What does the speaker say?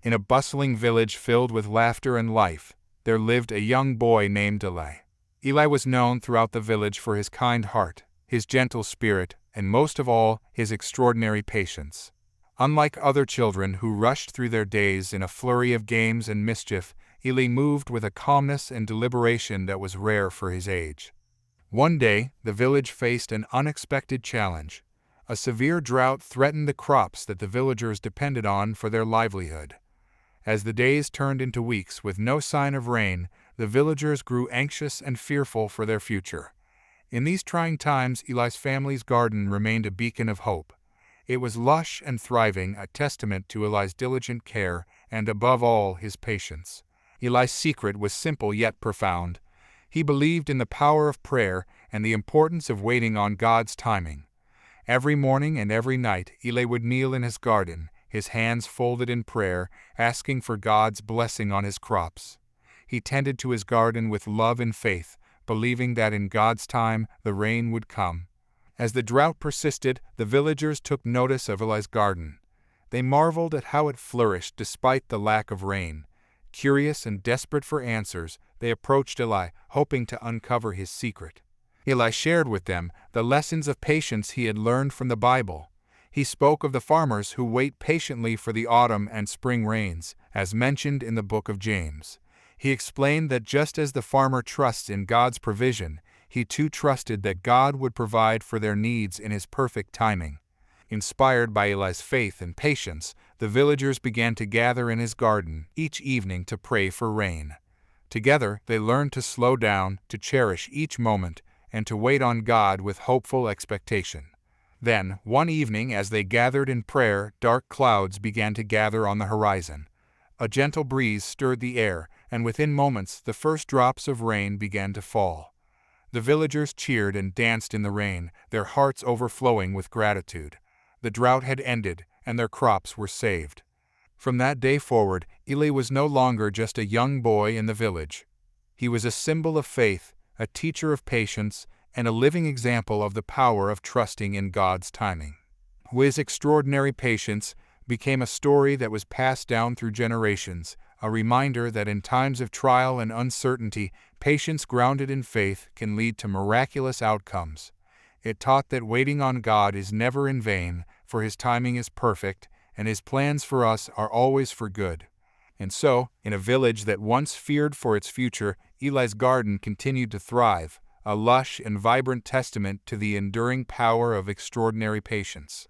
In a bustling village filled with laughter and life, there lived a young boy named Eli. Eli was known throughout the village for his kind heart, his gentle spirit, and most of all, his extraordinary patience. Unlike other children who rushed through their days in a flurry of games and mischief, Eli moved with a calmness and deliberation that was rare for his age. One day, the village faced an unexpected challenge. A severe drought threatened the crops that the villagers depended on for their livelihood. As the days turned into weeks with no sign of rain, the villagers grew anxious and fearful for their future. In these trying times, Eli's family's garden remained a beacon of hope. It was lush and thriving, a testament to Eli's diligent care and, above all, his patience. Eli's secret was simple yet profound. He believed in the power of prayer and the importance of waiting on God's timing. Every morning and every night, Eli would kneel in his garden, his hands folded in prayer, asking for God's blessing on his crops. He tended to his garden with love and faith, believing that in God's time the rain would come. As the drought persisted, the villagers took notice of Eli's garden. They marveled at how it flourished despite the lack of rain. Curious and desperate for answers, they approached Eli, hoping to uncover his secret. Eli shared with them the lessons of patience he had learned from the Bible. He spoke of the farmers who wait patiently for the autumn and spring rains, as mentioned in the book of James. He explained that just as the farmer trusts in God's provision, he too trusted that God would provide for their needs in his perfect timing. Inspired by Eli's faith and patience, the villagers began to gather in his garden each evening to pray for rain. Together, they learned to slow down, to cherish each moment, and to wait on God with hopeful expectation. Then, one evening as they gathered in prayer, dark clouds began to gather on the horizon. A gentle breeze stirred the air, and within moments the first drops of rain began to fall. The villagers cheered and danced in the rain, their hearts overflowing with gratitude. The drought had ended, and their crops were saved. From that day forward, Eli was no longer just a young boy in the village. He was a symbol of faith, a teacher of patience, and a living example of the power of trusting in God's timing. His extraordinary patience became a story that was passed down through generations, a reminder that in times of trial and uncertainty, patience grounded in faith can lead to miraculous outcomes. It taught that waiting on God is never in vain, for His timing is perfect, and His plans for us are always for good. And so, in a village that once feared for its future, Eli's garden continued to thrive, a lush and vibrant testament to the enduring power of extraordinary patience.